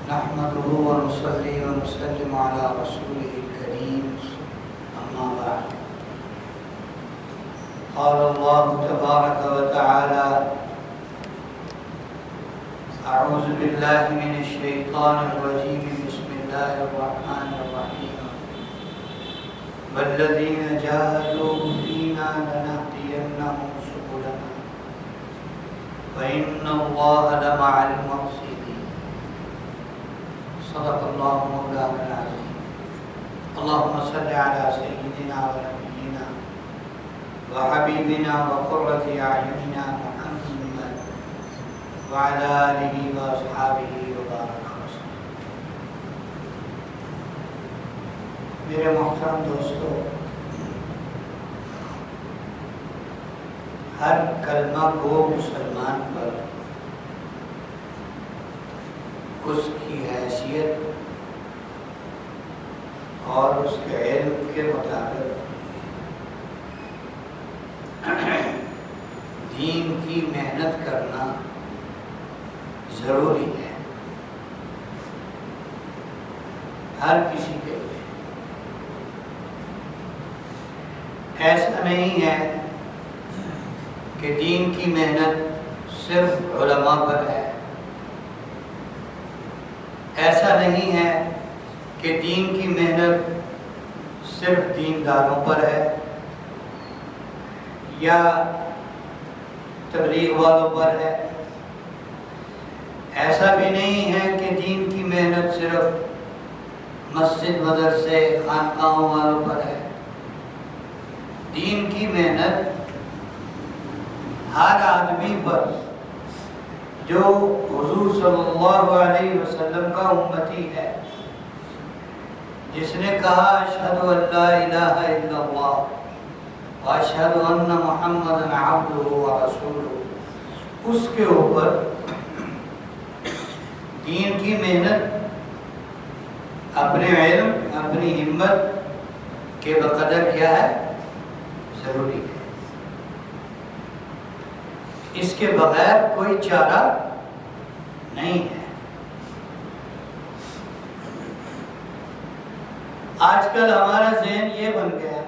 نحمده ونصلي ونسلم على رسوله الكريم أما بعد. قال الله تبارك وتعالى: أعوذ بالله من الشيطان الرجيم. بسم الله الرحمن الرحيم. والذين جاهدوا فينا لنهدينهم سبلنا وإن الله لمع المحسنين. صدق الله مولانا العظيم. اللهم صل على سيدنا ونبينا وحبيبنا وقرة أعيننا محمد وعلى آله وأصحابه وبارك وسلم. میرے محترم دوستو، ہر کلمہ گو مسلمان پر اس کی حیثیت اور اس کے علم کے مطابق دین کی محنت کرنا ضروری ہے، ہر کسی کے لیے. ایسا نہیں ہے کہ دین کی محنت صرف علماء پر ہے، ایسا نہیں ہے کہ دین کی محنت صرف دینداروں پر ہے یا تبلیغ والوں پر ہے. ایسا بھی نہیں ہے کہ دین کی محنت صرف مسجد مدرسے خانقاہوں والوں پر ہے. دین کی محنت ہر آدمی پر جو حضور صلی اللہ علیہ وسلم کا امتی ہے، جس نے کہا اشہد ان لا الہ الا اللہ واشہد ان محمدا عبدہ ورسولہ، اس کے اوپر دین کی محنت اپنے علم اپنی ہمت کے بقدر کیا ہے؟ ضروری ہے. اس کے بغیر کوئی چارہ نہیں ہے. آج کل ہمارا ذہن یہ بن گیا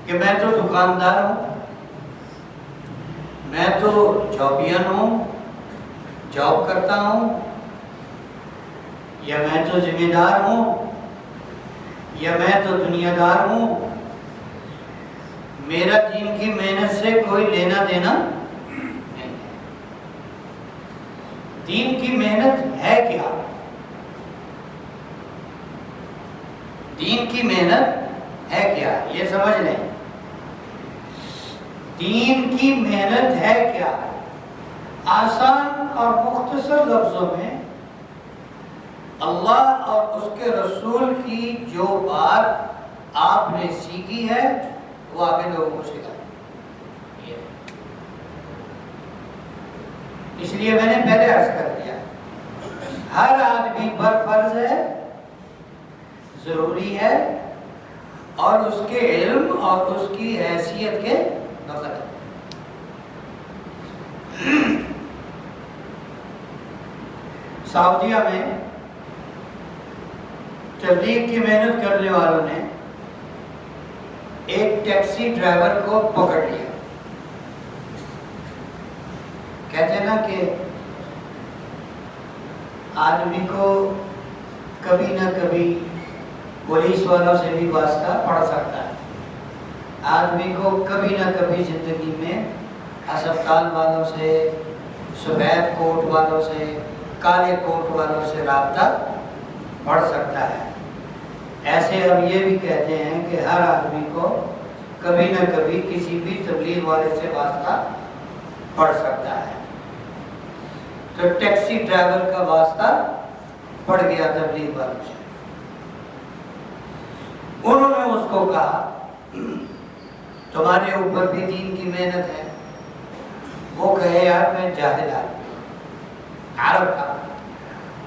کہ میں تو دکاندار ہوں، میں تو جابین ہوں، جاب کرتا ہوں، یا میں تو ذمہ دار ہوں، یا میں تو دنیا دار ہوں، میرا دین کی محنت سے کوئی لینا دینا نہیں ہے. دین کی محنت ہے کیا؟ دین کی محنت ہے کیا؟ یہ سمجھ لیں. دین کی محنت ہے کیا؟ آسان اور مختصر لفظوں میں اللہ اور اس کے رسول کی جو بات آپ نے سیکھی ہے وہ آگے لوگوں کو سکھائیں. اس لیے میں نے پہلے عرض کر دیا، ہر آدمی پر فرض ہے، ضروری ہے، اور اس کے علم اور اس کی حیثیت کے بقدر. سعودیہ میں تبلیغ کی محنت کرنے والوں نے ایک ٹیکسی ڈرائیور کو پکڑ لیا. کہتے ہیں نا کہ آدمی کو کبھی نہ کبھی پولیس والوں سے بھی واسطہ پڑ سکتا ہے، آدمی کو کبھی نہ کبھی زندگی میں ہسپتال والوں سے، سفید کوٹ والوں سے، کالے کوٹ والوں سے رابطہ پڑ سکتا ہے. ایسے ہم یہ بھی کہتے ہیں کہ ہر آدمی کو کبھی نہ کبھی کسی بھی تبلیغ والے سے واسطہ پڑ سکتا ہے. تو ٹیکسی ڈرائیور کا واسطہ پڑ گیا تبلیغ والوں سے. انہوں نے اس کو کہا تمہارے اوپر بھی دین کی محنت ہے. وہ کہے یار میں جاہل آدمی، عرب تھا،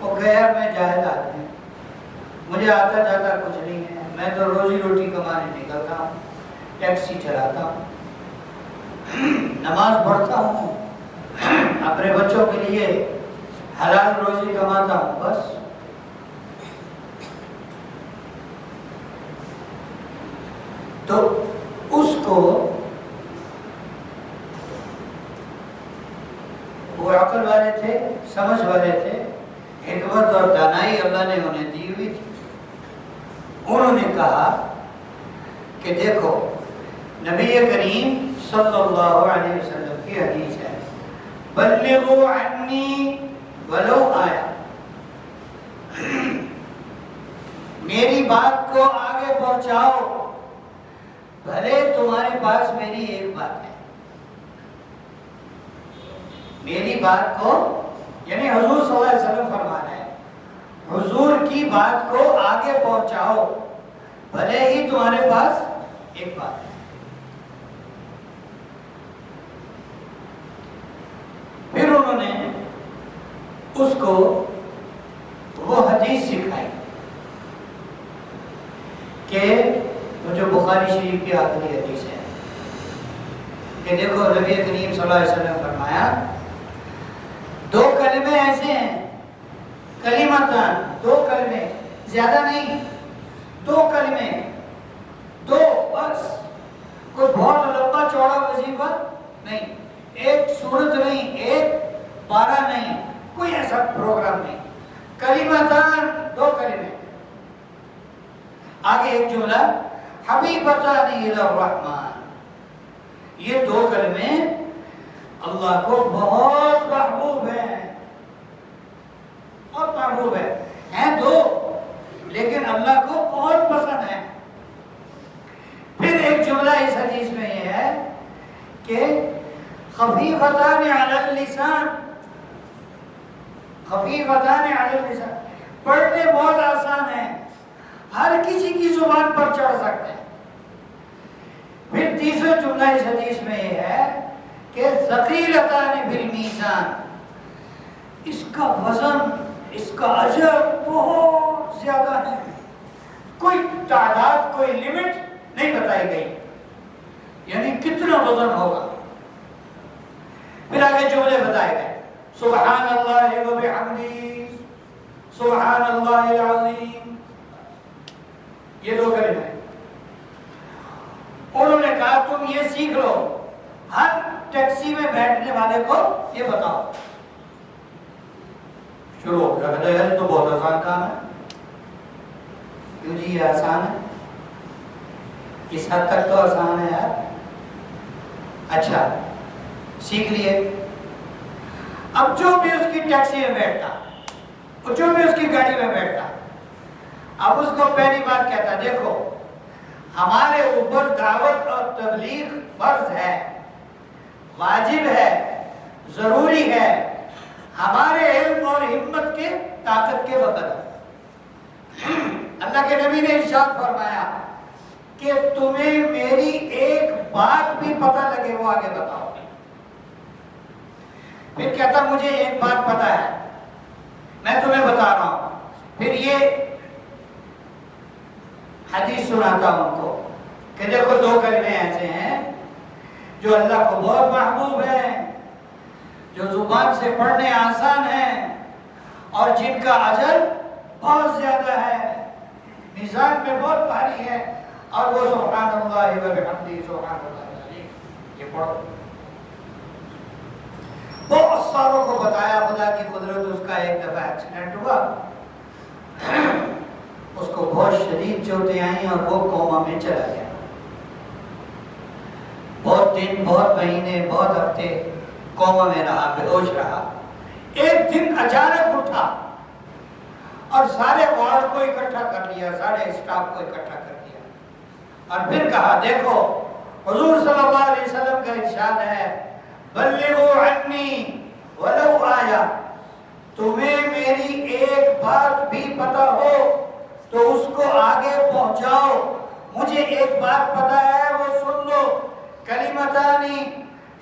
وہ کہے یار میں جاہل آدمی، مجھے آتا جاتا کچھ نہیں ہے، میں تو روزی روٹی کمانے نکلتا ہوں، ٹیکسی چلاتا ہوں، نماز پڑھتا ہوں، اپنے بچوں کے لیے حلال روزی کماتا ہوں بس. تو اس کو وہ عقل والے تھے، سمجھ والے تھے، حکمت اور دانائی اللہ نے انہیں دی ہوئی تھی. انہوں نے کہا کہ دیکھو نبی کریم صلی اللہ علیہ وسلم کی حدیث ہے، بلغوا عنی ولو آیا، میری بات کو آگے پہنچاؤ بھلے تمہارے پاس میری ایک بات ہے. میری بات کو یعنی حضور صلی اللہ علیہ وسلم فرما رہے ہیں حضور کی بات کو آگے پہنچاؤ بھلے ہی تمہارے پاس ایک بات ہے. پھر انہوں نے اس کو وہ حدیث سکھائی کہ جو بخاری شریف کی آخری حدیث ہے کہ دیکھو نبی کریم صلی اللہ علیہ وسلم نے فرمایا دو کلمے ایسے ہیں، کلمتان، دو کلمے، زیادہ نہیں، دو کلمے، دو بس، کوئی بہت لمبا چوڑا وظیفہ نہیں، ایک سورت نہیں، ایک پارہ نہیں، کوئی ایسا پروگرام نہیں، کلمتان، دو کلمے. آگے ایک جملہ حبیبتان الی الرحمن، یہ دو کلمے اللہ کو بہت محبوب ہیں، بہت محبوب ہیں دو لیکن اللہ کو بہت پسند ہے. پھر ایک جملہ اس حدیث میں یہ ہے کہ خفیفتان علی اللسان، خفیفتان علی اللسان، پڑھنے بہت آسان ہے، ہر کسی کی زبان پر چڑھ سکتے ہیں. پھر تیسرا جملہ اس حدیث میں یہ ہے کہ ثقیلتان فی المیزان، اس کا وزن، اس کا اجر بہت زیادہ ہے، کوئی تعداد، کوئی لمٹ نہیں بتائی گئی، یعنی کتنا وزن ہوگا. پھر آگے جملے بتائے گئے سبحان اللہ و بحمدہ، سبحان اللہ العظیم، یہ دو کلمے ہیں. انہوں نے کہا تم یہ سیکھ لو، ہر ٹیکسی میں بیٹھنے والے کو یہ بتاؤ. شروع رکھ دو، یار تو بہت آسان کام ہے. کیوں جی یہ آسان ہے؟ اس حد تک تو آسان ہے یار. اچھا سیکھ لیے. اب جو بھی اس کی ٹیکسی میں بیٹھتا، جو بھی اس کی گاڑی میں بیٹھتا، اب اس کو پہلی بات کہتا دیکھو ہمارے اوپر دعوت اور تبلیغ فرض ہے، واجب ہے، ضروری ہے، ہمارے علم اور ہمت کے طاقت کے وقت. اللہ کے نبی نے ارشاد فرمایا کہ تمہیں میری ایک بات بھی پتہ لگے وہ آگے بتاؤ. پھر کہتا مجھے ایک بات پتہ ہے میں تمہیں بتا رہا ہوں. پھر یہ حدیث سناتا ہوں ان کو کہ دیکھو دو کلمے ایسے ہیں جو اللہ کو بہت محبوب ہیں، جو زبان سے پڑھنے آسان ہیں اور جن کا اجر بہت زیادہ ہے، میزان میں بہت بھاری ہے. اور وہ سبحان اللہ و بحمدہ، سبحان اللہ العظیم، یہ پڑھو. بہت ساروں کو بتایا. خدا کی قدرت، اس کا ایک دفعہ ایکسیڈنٹ ہوا، اس کو بہت شدید چوٹیں آئیں اور وہ کوما میں چلا گیا. بہت دن، بہت مہینے، بہت ہفتے کوما میں رہا، بے ہوش رہا. ایک دن اچانک اٹھا اور سارے وارڈ کو اکٹھا کر لیا، سارے اسٹاف کو اکٹھا کر دیا اور پھر کہا دیکھو حضور صلی اللہ علیہ وسلم کا ارشاد ہے بلغوا عنی ولو آیا، تمہیں میری ایک بات بھی پتہ ہو تو اس کو آگے پہنچاؤ. مجھے ایک بات پتہ ہے وہ سن لو، کلمتان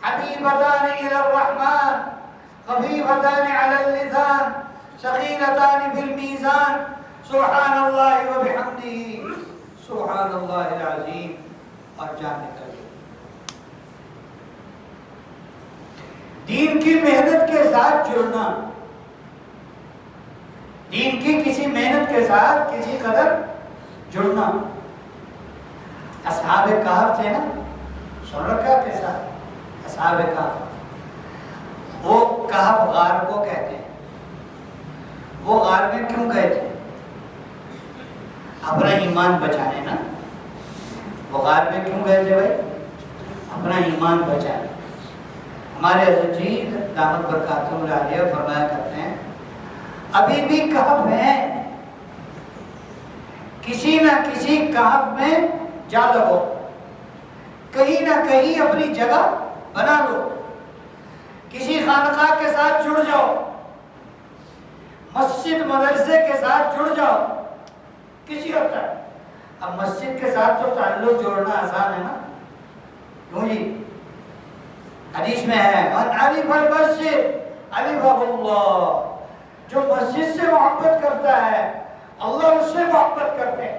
حبیبتان الی الرحمن، خفیفتان علی اللسان، ثقیلتان فی المیزان، سبحان اللہ و بحمدہ، سبحان اللہ العظیم، اور جان نکل گئی. دین کی محنت کے ساتھ جڑنا دین کی کسی محنت کے ساتھ کسی قدر جڑنا. اصحاب کہف تھے نا، سن رکھا کے ساتھ اصحاب کہف، وہ کہف غار کو کہتے ہیں. وہ غار میں کیوں گئے تھے؟ اپنا ایمان بچانے نا. وہ غار میں کیوں گئے تھے بھائی؟ اپنا ایمان بچانے. ہمارے حضرت جی دامت برکاتہم علیہ فرمایا کرتے ہیں ابھی بھی کہف ہیں، کسی نہ کسی کہف میں جا لگو، کہیں نہ کہیں اپنی جگہ بنا لو، کسی خانقاہ کے ساتھ جڑ جاؤ، مسجد مدرسے کے ساتھ جڑ جاؤ کسی حد تک. اب مسجد کے ساتھ تو تعلق جوڑنا آسان ہے نا، کیوں جی؟ حدیث میں ہے من عرف المسجد عرفہ اللہ، جو مسجد سے محبت کرتا ہے اللہ اس سے محبت کرتے ہیں.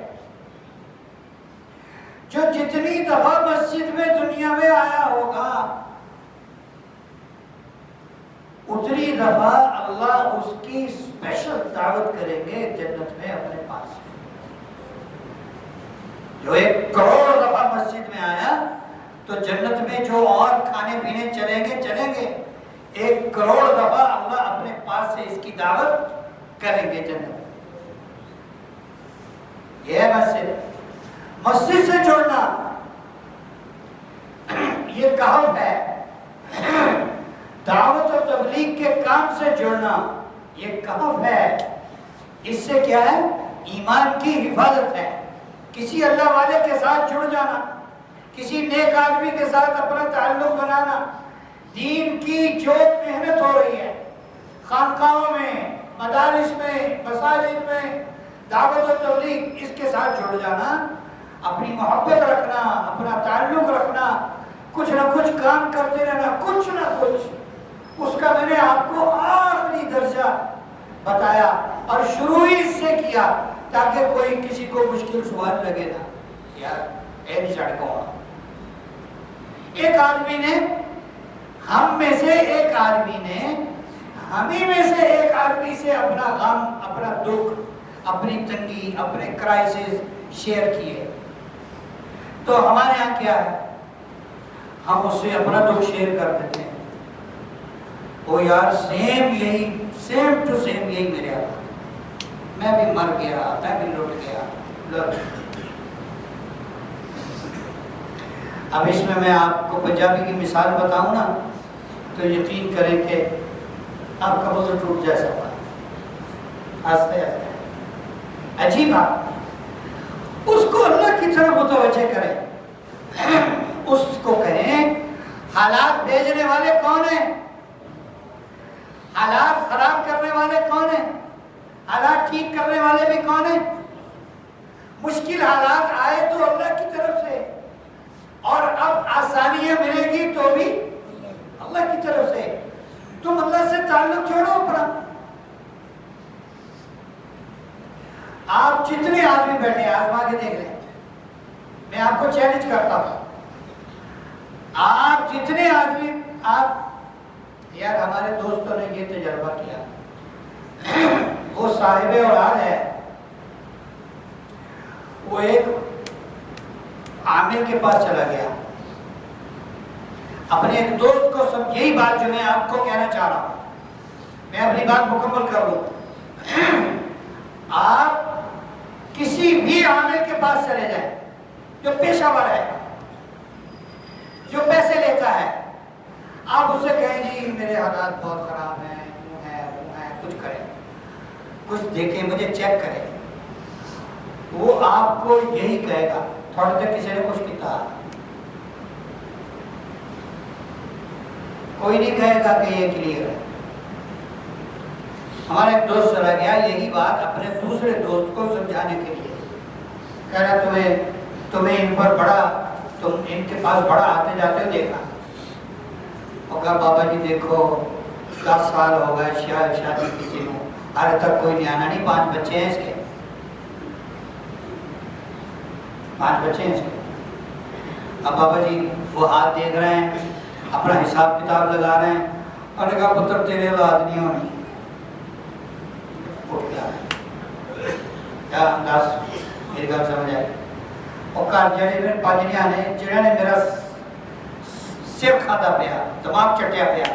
جو جتنی دفعہ مسجد میں دنیا میں آیا ہوگا اتنی دفعہ اللہ اس کی اسپیشل دعوت کریں گے جنت میں اپنے پاس. جو 1 کروڑ دفعہ مسجد میں آیا تو جنت میں جو اور کھانے پینے چلیں گے 1 کروڑ دفعہ اللہ اپنے پاس سے اس کی دعوت کریں گے جنت میں. یہ ہے مسجد سے جوڑنا، یہ کہف ہے. دعوت و تبلیغ کے کام سے جڑنا یہ کہف ہے. اس سے کیا ہے؟ ایمان کی حفاظت ہے. کسی اللہ والے کے ساتھ جڑ جانا، کسی نیک آدمی کے ساتھ اپنا تعلق بنانا، دین کی جو محنت ہو رہی ہے خانقاہوں میں، مدارس میں، مساجد میں، دعوت و تبلیغ، اس کے ساتھ جڑ جانا، اپنی محبت رکھنا، اپنا تعلق رکھنا، کچھ نہ کچھ کام کرتے رہنا، کچھ نہ کچھ. اس کا میں نے آپ کو آخری درجہ بتایا اور شروع ہی اس سے کیا تاکہ کوئی کسی کو مشکل سوال لگے نا یار اے نہیں چڑھ کو. ایک آدمی نے ہم میں سے ایک آدمی نے ہمیں میں سے ایک آدمی سے اپنا غم، اپنا دکھ، اپنی تنگی، اپنے کرائسس شیئر کیے. تو ہمارے ہاں کیا ہے؟ ہم اس سے اپنا دکھ شیئر کر دیتے ہیں. وہ یار سیم ٹو سیم یہی میرے حالات، میں بھی مر گیا، میں بھی لٹ گیا. اب اس میں آپ کو پنجابی کی مثال بتاؤں نا تو یقین کریں کہ آپ کا وضو ٹوٹ جائے سب. آستے آستے عجیب بات، اس کو اللہ کی طرف متوجہ کریں، اس کو کہیں حالات بھیجنے والے کون ہیں، حالات خراب کرنے والے کون ہیں، حالات ٹھیک کرنے والے بھی کون ہیں. مشکل حالات آئے تو اللہ کی طرف سے، اور اب آسانیاں ملے گی تو بھی اللہ کی طرف سے. تم اللہ سے تعلق جوڑو اپنا. آپ جتنے آدمی بیٹھے ہیں آزما کے دیکھ لیں، میں آپ کو چیلنج کرتا ہوں، آپ جتنے آدمی، آپ یار ہمارے دوستوں نے یہ تجربہ کیا، وہ صاحب اولاد ہے، وہ ایک عامل کے پاس چلا گیا اپنے ایک دوست کو. سب یہی بات جو میں آپ کو کہنا چاہ رہا ہوں، میں اپنی بات مکمل کر لوں. آپ کسی بھی عامل کے پاس چلے جائیں جو پیشہ ور ہے، جو پیسے لیتا ہے، آپ اس سے کہیں جی میرے حالات بہت خراب ہیں، کیوں ہے، کچھ کریں، کچھ دیکھیں، مجھے چیک کریں. وہ آپ کو یہی کہے گا تھوڑے تک کسی نے کچھ کیتا، کوئی نہیں کہے گا کہ یہ کلیئر ہے. ہمارا ایک دوست چلا گیا یہی بات اپنے دوسرے دوست کو سمجھانے کے لیے، کہہ رہا تمہیں ان پر بڑا، تم ان کے پاس بڑا آتے جاتے ہو دیکھا. اور کہا بابا جی دیکھو 10 سال ہو گئے شادی کی ہوں، ابھی تک کوئی نیانا نہیں، 5 بچے ہیں اس کے، 5 بچے ہیں اس کے. اب بابا جی وہ ہاتھ دیکھ رہے ہیں، اپنا حساب کتاب لگا رہے ہیں، اور نے کہا پتر تیرے اولاد نہیں ہونی. اٹھ کے آئے کیا انداز میری گل سمجھ آئی اور گھر جڑے میرے پاجنیاں نے جنہوں نے میرا سر کھادا پیا دماغ چٹیا پیا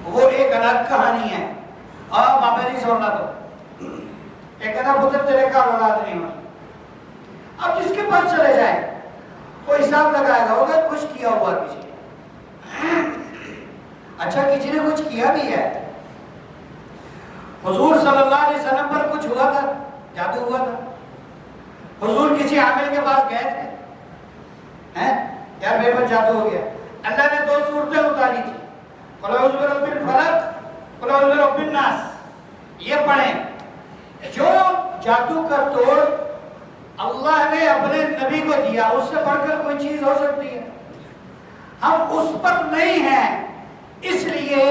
وہ ایک الگ کہانی ہے بابے نہیں سننا تو ایک کہنا پتر تیرے گھر اولاد نہیں ہوئی اب جس کے پاس چلے جائیں وہ حساب لگائے گا ہوگا کچھ کیا ہوا کسی نے اچھا کسی نے کچھ کیا بھی ہے حضور صلی اللہ علیہ وسلم پر کچھ ہوا تھا جادو ہوا تھا حضور کسی عامل کے پاس گئے تھے یار میرے پر جادو ہو گیا اللہ نے 2 صورتیں اتاری تھی قل اعوذ برب الفلق قل اعوذ برب الناس یہ پڑھیں جو جادو کا توڑ اللہ نے اپنے نبی کو دیا اس سے بڑھ کر کوئی چیز ہو سکتی ہے ہم اس پر نہیں ہیں اس لیے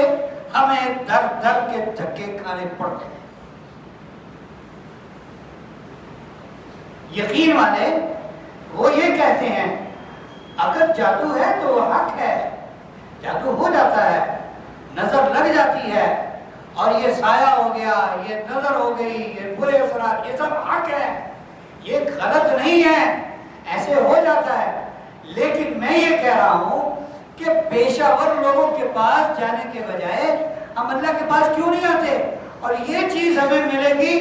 ہمیں در در کے دھکے کھانے پڑتے ہیں یقین والے وہ یہ کہتے ہیں اگر جادو ہے تو وہ حق ہے جادو ہو جاتا ہے نظر لگ جاتی ہے اور یہ سایہ ہو گیا یہ نظر ہو گئی یہ برے اثرات یہ سب حق ہے یہ غلط نہیں ہے ایسے ہو جاتا ہے لیکن میں یہ کہہ رہا ہوں کہ پیشہ ور لوگوں کے پاس جانے کے بجائے ہم اللہ کے پاس کیوں نہیں آتے اور یہ چیز ہمیں ملے گی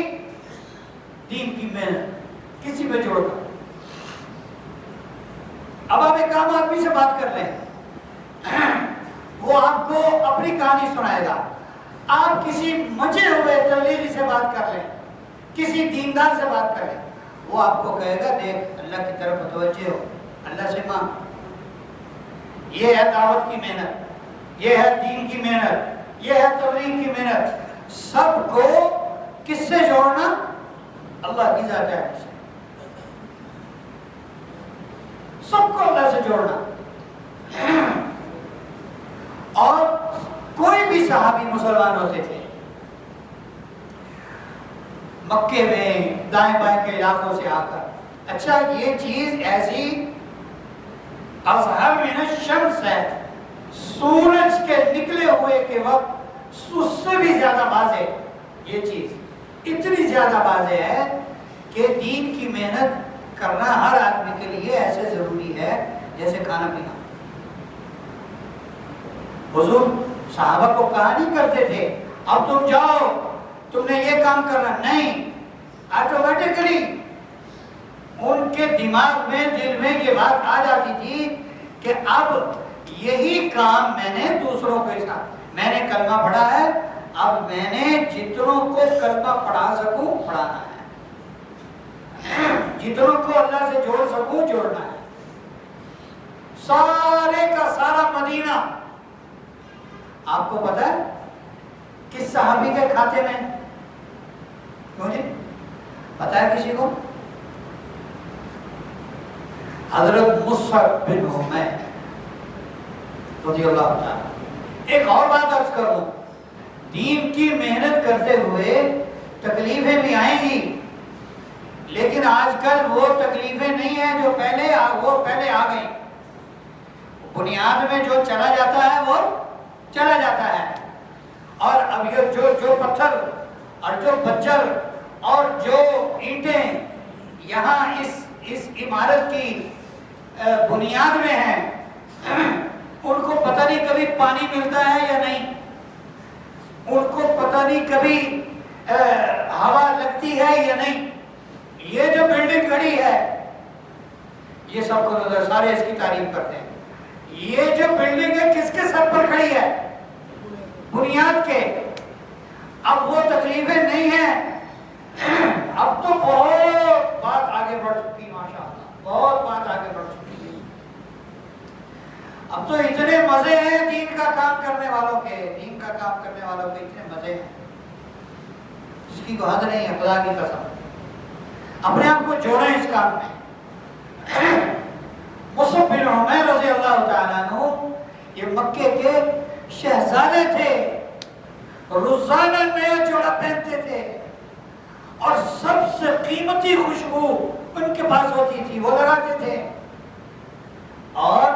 دین کی محنت کسی پہ جوڑ کر اب آپ ایک عام آدمی سے بات کر لیں وہ آپ کو اپنی کہانی سنائے گا آپ کسی مجھے ہوئے تبلیغی سے بات کر لیں کسی دیندار سے بات کر لیں وہ آپ کو کہے گا دیکھ اللہ کی طرف متوجہ ہو اللہ سے مانگ یہ ہے دعوت کی محنت یہ ہے دین کی محنت یہ ہے تبلیغ کی محنت سب کو کس سے جوڑنا اللہ کی ذات ہے سب کو اللہ سے جوڑنا اور کوئی بھی صحابی مسلمان ہوتے تھے مکے میں دائیں بائیں کے علاقوں سے آ کر اچھا یہ چیز ایسی اظہر من الشمس ہے سورج کے نکلے ہوئے کے وقت اس سے بھی زیادہ واضح یہ چیز اتنی زیادہ واضح ہے کہ دین کی محنت کرنا ہر آدمی کے لیے ایسے ضروری ہے جیسے کھانا پینا حضور صحابہ کو کہا نہیں کرتے تھے اب تم جاؤ تم نے یہ کام کرنا نہیں آٹومیٹکلی ان کے دماغ میں دل میں یہ بات آ جاتی تھی کہ اب یہی کام میں نے دوسروں کے ساتھ میں نے کلمہ پڑھا ہے اب میں نے جتنوں کو کلمہ پڑھا سکوں پڑھانا ہے جتنوں کو اللہ سے جوڑ سکوں جوڑنا ہے سارے کا سارا مدینہ آپ کو پتا ہے کس صحابی کے کھاتے میں کیوں جی پتا ہے کسی کو حضرت مصعب بن عمیر رضی اللہ تعالی ایک اور بات عرض کروں دین کی محنت کرتے ہوئے تکلیفیں بھی آئیں گی لیکن آج کل وہ تکلیفیں نہیں ہیں جو پہلے آ گئی بنیاد میں جو چلا جاتا ہے وہ چلا جاتا ہے اور اب یہ جو پتھر اور جو بجر اور جو اینٹیں یہاں اس عمارت کی بنیاد میں ہیں ان کو پتہ نہیں کبھی پانی ملتا ہے یا نہیں ان کو پتہ نہیں کبھی ہوا لگتی ہے یا نہیں یہ جو بلڈنگ کھڑی ہے یہ سب کو نظر سارے اس کی تعریف کرتے ہیں یہ جو بلڈنگ ہے کس کے سر پر کھڑی ہے بنیاد کے اب وہ تکلیفیں نہیں ہیں اب تو بہت بات آگے بڑھ چکی ماشاءاللہ بہت بات آگے بڑھ چکی ہے اب تو اتنے مزے ہیں دین کا کام کرنے والوں کے اتنے مزے ہیں اس کی کوئی حد نہیں ہے خدا کی قسم اپنے آپ کو جوڑیں اس کام میں مصعب بن عمیر رضی اللہ تعالیٰ عنہ یہ مکے کے شہزادے تھے روزانہ نیا جوڑا پہنتے تھے اور سب سے قیمتی خوشبو ان کے پاس ہوتی تھی وہ لگاتے تھے اور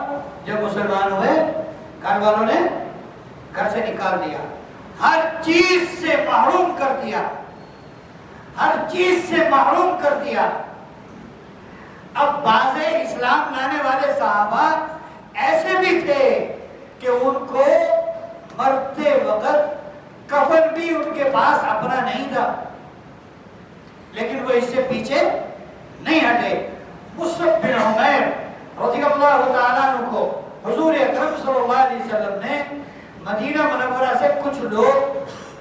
جب مسلمان ہوئے گھر والوں نے گھر سے نکال دیا ہر چیز سے محروم کر دیا، ہر چیز سے محروم کر دیا۔ اب بعض اسلام لانے والے صحابہ ایسے بھی تھے کہ ان کو مرتے وقت کفن بھی ان کے پاس اپنا نہیں تھا، لیکن وہ اس سے پیچھے نہیں ہٹے۔ مصعب بن عمیر رضی اللہ تعالیٰ عنہ کو حضور اکرم صلی اللہ علیہ وسلم نے مدینہ منورہ سے کچھ لوگ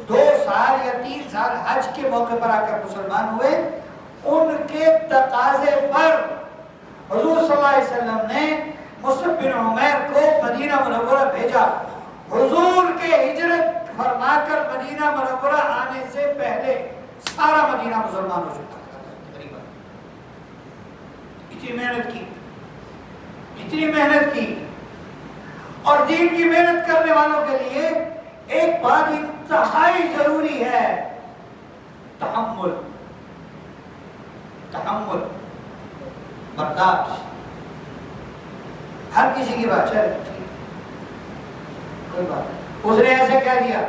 2 سال یا 3 سال حج کے موقع پر آ کر مسلمان ہوئے، ان کے تقاضے پر حضور صلی اللہ علیہ وسلم نے مصعب بن عمیر کو مدینہ منورہ بھیجا۔ حضور کے ہجرت فرما کر مدینہ منورہ آنے سے پہلے سارا مدینہ مسلمان ہو چکا تھا تقریباً۔ اتنی محنت کی، اتنی محنت کی، اور دین کی محنت کرنے والوں کے لیے ایک بات انتہائی ضروری ہے، تحمل، تحمل، برداشت۔ ہر کسی کی بات چل کوئی بات، اس نے ایسے کہہ دیا،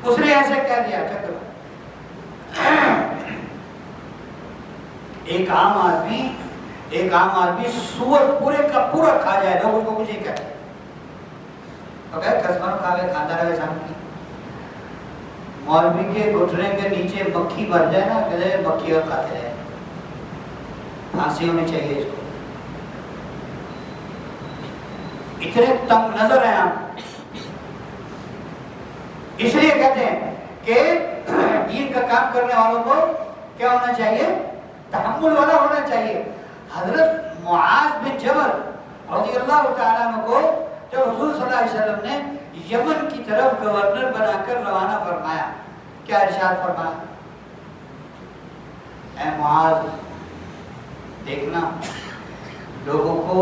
اس نے ایسے کہہ دیا، چکر ایک عام آدمی سور پورے کا پورا کھا جائے گا، اس کو کچھ نہیں کہتے، کسمانوں کھا کے کھاتا رہے سامنے کی۔ مولوی کے گھٹنے کے نیچے مکھی بھر جائے نا، کہتے ہیں مکھی اور کھاتے رہے، پھانسی ہونی چاہیے اس کو۔ اتنے تنگ نظر ہیں ہم، اس لیے کہتے ہیں کہ دین کا کام کرنے والوں کو کیا ہونا چاہیے؟ تحمل والا ہونا چاہیے۔ حضرت معاذ بن جبل رضی اللہ تعالیٰ عنہ کو جب حضور صلی اللہ علیہ وسلم نے یمن کی طرف گورنر بنا کر روانہ فرمایا، کیا ارشاد فرمایا؟ اے معاذ، دیکھنا، لوگوں کو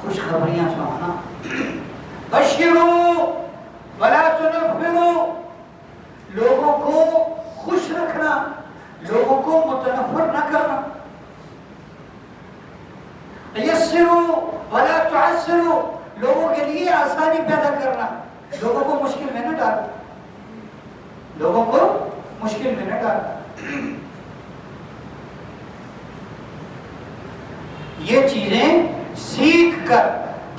خوشخبریاں سنانا، بشروا ولا تنفروا، لوگوں کو خوش رکھنا، لوگوں کو متنفر نہ کرنا، یسروا ولا تعسروا، لوگوں کے لیے آسانی پیدا کرنا، لوگوں کو مشکل میں نہ ڈالنا، لوگوں کو مشکل میں نہ ڈالنا۔ یہ چیزیں سیکھ کر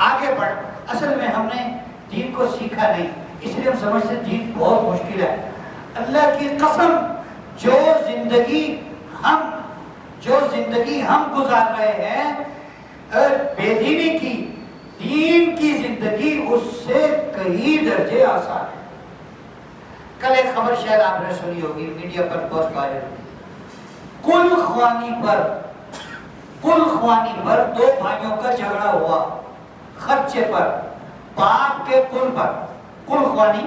آگے بڑھ، اصل میں ہم نے دین کو سیکھا نہیں، اس لیے ہم سمجھتے دین بہت مشکل ہے۔ اللہ کی قسم، جو زندگی ہم گزار رہے ہیں بے دینی کی، دین کی زندگی اس سے کئی درجے آسان ہے۔ کل ایک خبر شاید آپ نے سنی ہوگی، میڈیا پر بہت وائرل ہوئی، کل خوانی پر 2 بھائیوں کا جھگڑا ہوا خرچے پر، باپ کے کل پر۔ کل خوانی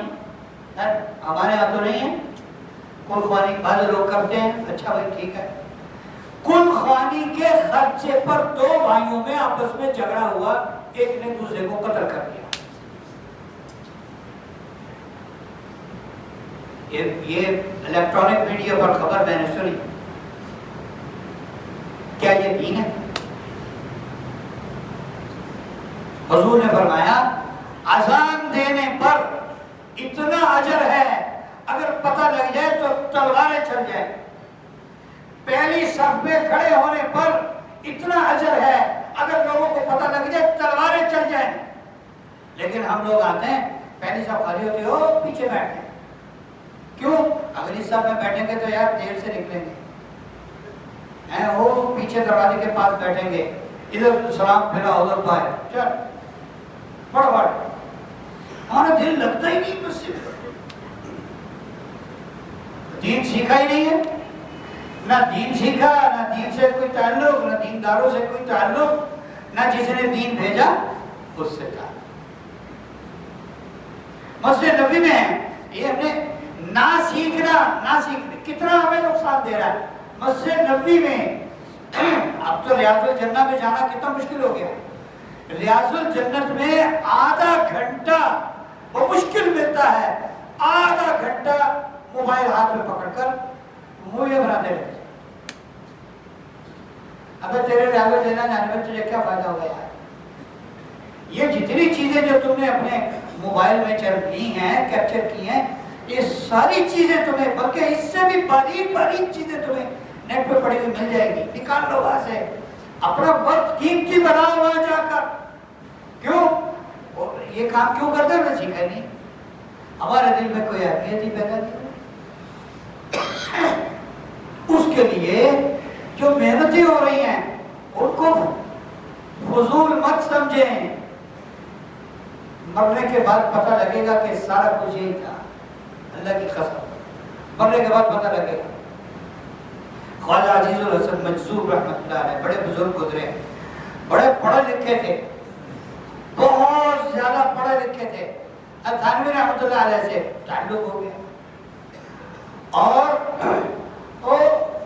ہمارے ہاں تو نہیں ہے، کل خوانی بعض لوگ کرتے ہیں، اچھا بھائی ٹھیک ہے۔ کل خوانی کے خرچے پر 2 بھائیوں میں آپس میں جھگڑا ہوا، ایک نے دوسرے کو قتل کر دیا۔ یہ الیکٹرانک میڈیا پر خبر میں نے سنی، کیا یہ دین ہے؟ حضور نے فرمایا اذان دینے پر اتنا اجر ہے، اگر پتہ لگ جائے تو تلواریں چل جائیں، پہلی صف میں کھڑے ہونے پر اتنا اجر ہے، اگر لوگوں کو پتہ لگ جائے تلواریں چل جائیں۔ لیکن ہم لوگ آتے ہیں، پہلی صف خالی ہوتی ہو پیچھے بیٹھتے ہیں، کیوں؟ اگلی صف میں بیٹھیں گے تو یار دیر سے نکلیں گے، وہ پیچھے دروازے کے پاس بیٹھیں گے، ادھر سلام پھیرا ادھر پائے، چل فٹافٹ، ہمارا دل لگتا ہی نہیں، بس دین سیکھا ہی نہیں ہے، نہ دین سیکھا، نہ دین سے کوئی تعلق، نہ دینداروں سے کوئی تعلق، نہ جس نے دین بھیجا اس سے تعلق۔ مسجد نبوی میں ہے، یہ ہم نے نہ سیکھنا کتنا ہمیں نقصان دے رہا ہے۔ مسجد نبوی میں اب تو ریاض الجنہ میں جانا کتنا مشکل ہو گیا، ریاض الجنت میں آدھا گھنٹہ بمشکل ملتا ہے، آدھا گھنٹہ موبائل ہاتھ میں پکڑ کر موویاں بناتے رہتے۔ ابے تیرے ریاض الجنہ جانے میں تجھے کیا فائدہ ہوگا یار؟ یہ جتنی چیزیں جو تم نے اپنے موبائل میں لی ہیں، کیپچر کی ہیں، یہ ساری چیزیں تمہیں، بلکہ اس سے بھی باریک باریک چیزیں تمہیں نیٹ پہ پڑی ہوئی مل جائے گی، نکال لو وہاں سے، اپنا وقت قیمتی بناؤ وہاں جا کر۔ کیوں یہ کام کیوں کرتے ہیں؟ ہمیں سیکھا نہیں، ہمارے دل میں کوئی اہمیت ہی پیدا نہیں۔ اس کے لیے جو محنتیں ہو رہی ہیں ان کو فضول مت سمجھیں، مرنے کے بعد پتہ لگے گا کہ سارا کچھ یہی تھا، اللہ کی قسم، مرنے کے بعد پتہ لگے گا۔ خواجہ عزیز الحسن منصور رحمۃ اللہ علیہ بڑے بزرگ گزرے، بڑے پڑھے لکھے تھے، بہت زیادہ پڑھے لکھے تھے، تھانوی رحمۃ اللہ علیہ سے تعلق ہو گیا، اور وہ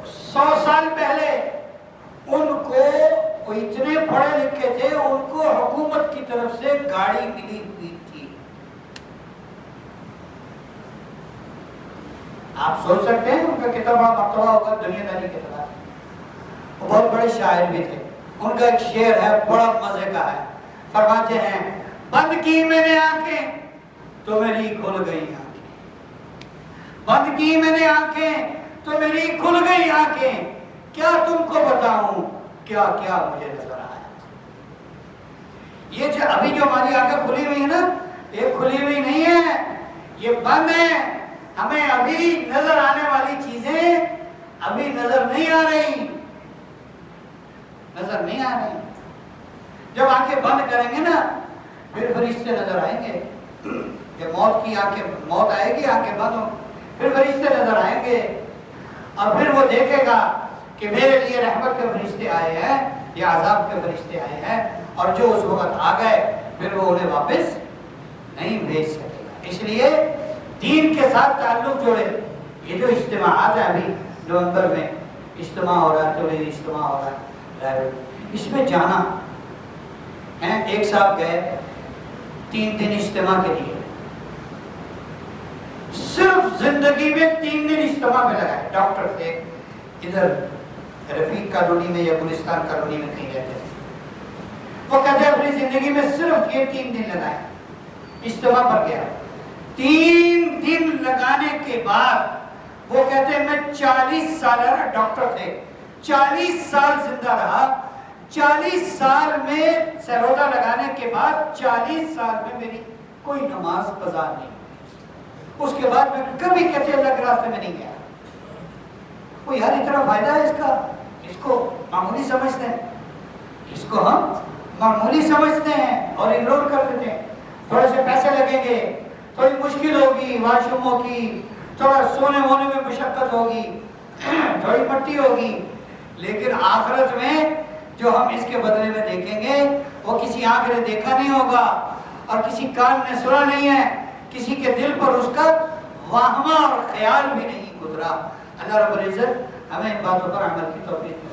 100 سال پہلے ان کو، وہ اتنے پڑھے لکھے تھے، ان کو حکومت کی طرف سے گاڑی ملی ہوئی تھی۔ آپ سوچ سکتے ہیں ان کا کتنا بڑا مرتبہ ہوگا دنیا داری کے خلاف۔ وہ بہت بڑے شاعر بھی تھے، ان کا ایک شعر ہے بڑا مزے کا ہے، فرماتے ہیں بند کی میں نے آنکھیں تو میری کھل گئی آنکھیں، بند کی میں نے آنکھیں تو میری کھل گئی آنکھیں، کیا تم کو بتاؤں کیا کیا مجھے نظر آیا۔ یہ جو ابھی جو ہماری آنکھیں کھلی ہوئی ہیں نا، یہ کھلی ہوئی نہیں ہے، یہ بند ہے، ہمیں ابھی نظر آنے والی چیزیں ابھی نظر نہیں آ رہی، نظر نہیں آ رہی۔ جب آنکھیں بند کریں گے نا پھر فرشتے نظر آئیں گے، کہ موت کی آنکھیں، موت آئے گی آنکھیں بند ہوں، پھر فرشتے نظر آئیں گے، اور پھر وہ دیکھے گا کہ میرے لیے رحمت کے فرشتے آئے ہیں یا عذاب کے فرشتے آئے ہیں، اور جو اس وقت آ گئے پھر وہ انہیں واپس نہیں بھیج سکے گا۔ اس لیے دین کے ساتھ تعلق جوڑے۔ یہ جو اجتماعات ہیں، ابھی نومبر میں اجتماع ہو رہا ہے، تو اجتماع ہو رہا ہے، اس میں جانا ہے۔ ایک صاحب گئے 3 دن اجتماع کے لیے، صرف زندگی میں 3 دن اجتماع میں لگائے، ڈاکٹر تھے، ادھر رفیق کالونی میں یا گلستان کالونی میں کہیں رہتے تھے، وہ کہتے ہیں اپنی زندگی میں صرف یہ 3 دن لگائے، اجتماع پر گیا، 3 دن لگانے کے بعد وہ کہتے ہیں میں 40 سالہ ڈاکٹر تھے، 40 سال زندہ رہا، 40 سال میں سروزہ لگانے کے بعد 40 سال میں میری کوئی نماز قضا نہیں، اس کے بعد میں کبھی کہتے اللہ کے راستے میں نہیں گیا۔ وہ یار اتنا فائدہ ہے اس کا، اس کو معمولی سمجھتے ہیں، اس کو ہم معمولی سمجھتے ہیں اور اگنور کر دیتے ہیں۔ تھوڑے سے پیسے لگیں گے، تھوڑی مشکل ہوگی واش روموں کی، تھوڑا سونے وونے میں مشقت ہوگی، تھوڑی مٹی ہوگی، لیکن آخرت میں جو ہم اس کے بدلے میں دیکھیں گے وہ کسی آنکھ نے دیکھا نہیں ہوگا اور کسی کان نے سنا نہیں ہے، کسی کے دل پر اس کا واہمہ اور خیال بھی نہیں گزرا۔ اللہ رب العزت ہمیں ان باتوں پر عمل کی توفیق